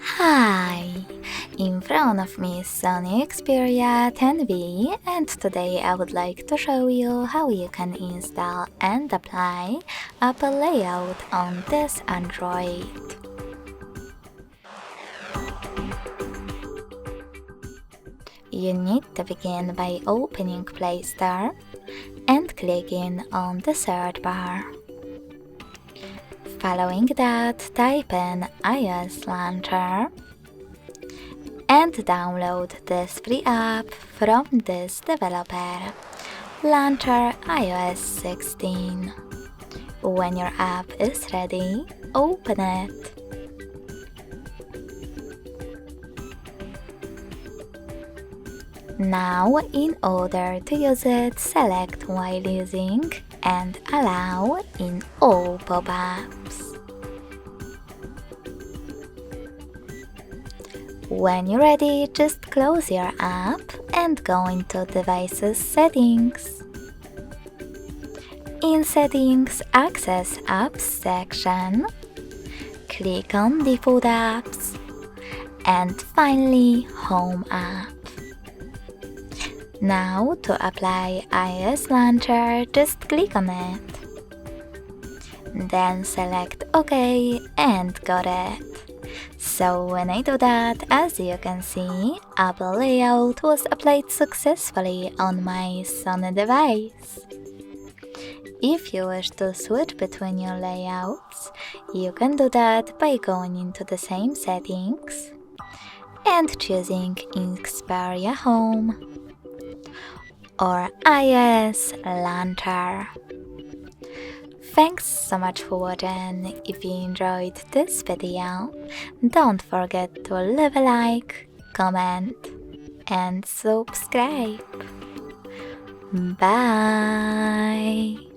Hi! In front of me is SONY Xperia 10V, and today I would like to show you how you can install and apply Apple layout on this Android. You need to begin by opening Play Store and clicking on the search bar. Following that, type in iOS Launcher and download this free app from this developer, Launcher iOS 16. When your app is ready, open it. Now, in order to use it, select while using and allow in all pop-ups. When you're ready, just close your app and go into Devices Settings. In Settings, access Apps section, click on Default Apps, and finally Home app. Now, to apply iOS Launcher, just click on it. Then select OK and got it. So when I do that, as you can see, Apple layout was applied successfully on my Sony device. If you wish to switch between your layouts, you can do that by going into the same settings and choosing Xperia Home or iOS Launcher. Thanks so much for watching. If you enjoyed this video, don't forget to leave a like, comment and subscribe. Bye!